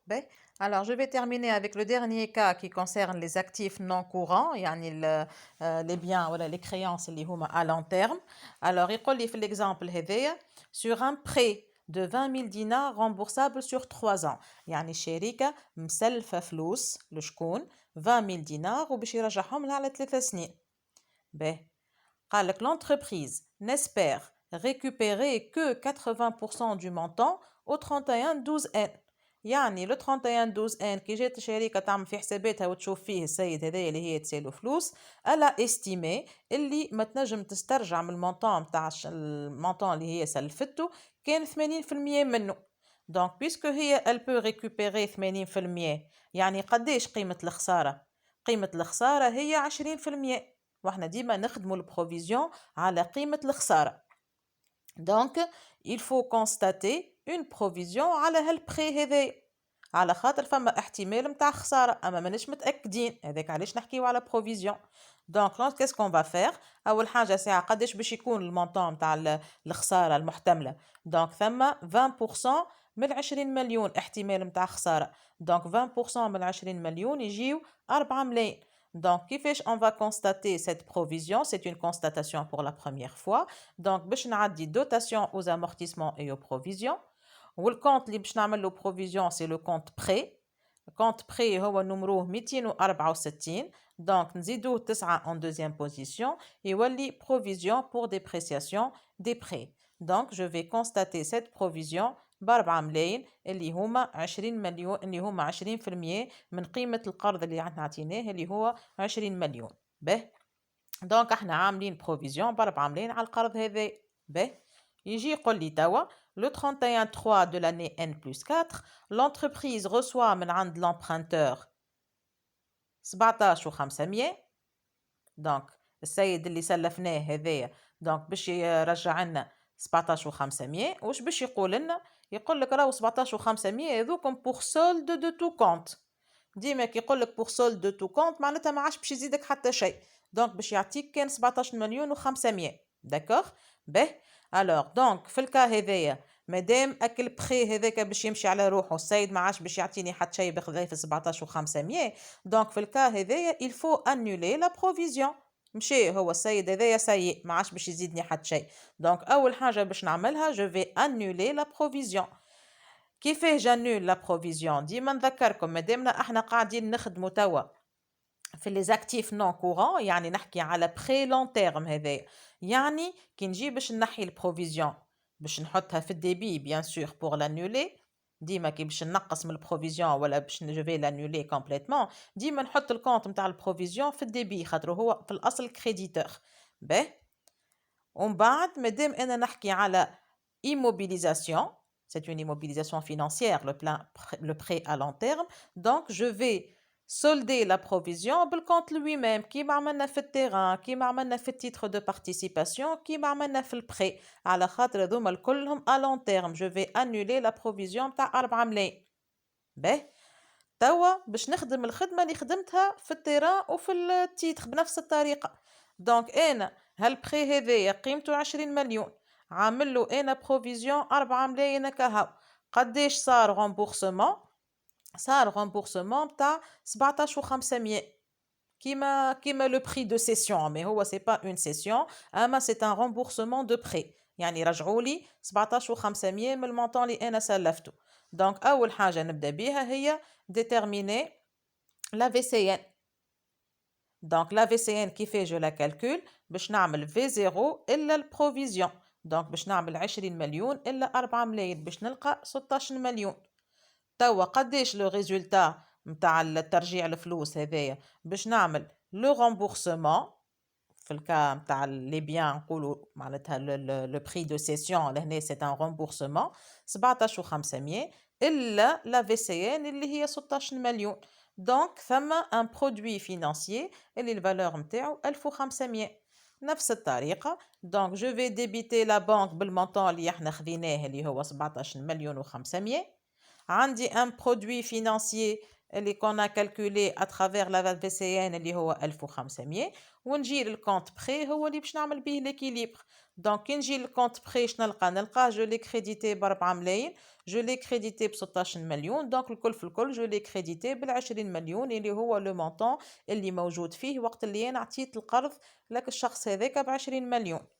Ben, alors, je vais terminer avec le dernier cas qui concerne les actifs non courants, يعني les biens ou les créances اللي هما à long terme. Alors, يقول لي في l'exemple هذايا sur un prêt de 20 000 dinars remboursable sur 3 ans. يعني الشركة مسلفة فلوس لشكون 20 000 دينار وباش يرجعهم لها على 3 سنين. Ben, قال لك l'entreprise n'espère récupérer que 80% du montant au 31/12/N. يعني لو 31/12/N كي جات الشركة تعمل في حساباتها وتشوف فيه السيد هذايا اللي هي تسالو فلوس الا استيمي اللي ما تنجم تسترجع من المونطون نتاع المونطون اللي هي سلفته كان 80% منه. دونك بيسكو هي elle peut récupérer 80%، يعني قداش قيمة الخسارة؟ قيمة الخسارة هي 20%، واحنا ديما نخدموا البروفيزيون على قيمة الخسارة. دونك il faut constater une provision على هالبري هذايا على خاطر فما احتمال متاع خسارة اما ماناش متأكدين، هذاك علاش نحكيو على بروفيزيون. دونك كيس كون فا فير، اول حاجة ساعة قداش باش يكون المونطون متاع الخسارة المحتملة. دونك ثم 20% من 20 مليون احتمال متاع خسارة، دونك 20% من 20 مليون يجيو 4 ملايين. Donc, كيفاش on va constater cette provision? C'est une constatation pour la première fois. Donc, باش نعدي dotation aux amortissements et aux provisions. والكونت اللي باش نعمل له provision c'est le compte prêt. compte prêt هو نمروه 264. Donc, نزيدوه 9 en deuxième position. يولي provision pour dépréciation des prêts. Donc, je vais constater cette provision ب4 ملايين اللي هما 20 مليون، اللي هما 20% من قيمة القرض اللي احنا عطيناه اللي هو 20 مليون. به دونك احنا عاملين بروفيزيون ب4 ملايين على القرض هذا. به يجي يقول لي توا le 31/3 de l'année N+4 l'entreprise reçoit من عند l'emprunteur 17,500. دونك السيد اللي سلفناه هذايا دونك باش يرجع لنا 17,500. واش باش يقول لنا؟ يقول لك راهو 17,500 هذوكم بور سولد دو تو كونت. ديما كي يقول لك بور سولد دو تو كونت معناتها ما عادش باش يزيدك حتى شيء، دونك باش يعطيك كان 17 مليون و500. داكوغ. به الوغ دونك في الكا هذايا مادام اكل بخي هذاك باش يمشي على روحه، السيد ما عادش باش يعطيني حتى شيء بخذاه في 17,500. دونك في الكا هذايا il faut annuler la provision. مشي هو السيد هذايا سيء ما عادش باش يزيدني حتى شيء، دونك اول حاجه باش نعملها جو في annuler la provision. كيفاه جانول لا بروفيزيون؟ ديما نذكركم مادامنا احنا قاعدين نخدموا توا في لي زاكتيف نون كورون، يعني نحكي على بري لون تيرم هذايا، يعني كي نجي باش نحي البروفيزيون باش نحطها في الديبي بيان سور بور لانولي. ديما كي باش نقص من البروفيزيون ولا باش نجوفي لانولي كومبليتمون ديما نحط الكونت نتاع البروفيزيون في الديبي خاطر هو في الاصل كريديتور. به ومن بعد مادام انا نحكي على immobilisation. C'est une immobilisation financière, le prêt à long terme. Donc, je vais solder la provision بالcompte lui-même كيما عملنا في التيران، كيما عملنا في التيتر de participation، كيما عملنا في البري، على خاطر هذوما كلهم à long terme. Je vais annuler la provision متاع 4 ملايين. به توا باش نخدم الخدمة اللي خدمتها في التيران وفي التيتر بنفس الطريقة. دونك أنا هالبري هذايا قيمته 20 مليون، عامل له انا بروفيزيون 4 ملايين كهو. قداش صار غومبورسمون؟ صار غومبورسمون تاع 17,500 كيما لو بري دو سيسيون، مي هو سي با اون سيسيون اما سي ان غومبورسمون دو بري، يعني رجعوا لي 17,500 من المونطون اللي انا سلفته. دونك اول حاجه نبدا بها هي ديتيرميني لا في سي ان. دونك لا في سي ان كيفاه جو لا كالكول؟ باش نعمل في زيرو الا البروفيزيون. دونك باش نعمل 20 مليون الا 4 ملايين باش نلقى 16 مليون. توا قداش لو ريزولتا نتاع الترجيع الفلوس هذايا؟ باش نعمل لو رومبورسمون في الكا نتاع لي بيان نقولوا معناتها لو بري دو سيسيون لهنا سي ان رومبورسمون 17,500 الا لا في سي ان اللي هي 16 مليون. دونك ثم ان برودوي فينانسيي اللي الفالور نتاعو 1500. نفس الطريقة دونك جو في ديبيتي لا بانك بالمونطون اللي احنا خذيناه اللي هو 17 مليون و500. عندي ان برودوي فينانسيي اللي كنا كالكولي اترافير لا في سي ان اللي هو 1500. ونجي للكونت بري هو اللي باش نعمل به ليكيليبر. دونك كي نجي للكونت بري شنو نلقى؟ جو لي كريديتي ب 4 ملايين، جو لي كريديتي ب16 مليون، دونك الكل في الكل جو لي كريديتي بال20 مليون اللي هو لو مونطون اللي موجود فيه وقت اللي أنا عطيت القرض لك الشخص هذاك ب20 مليون.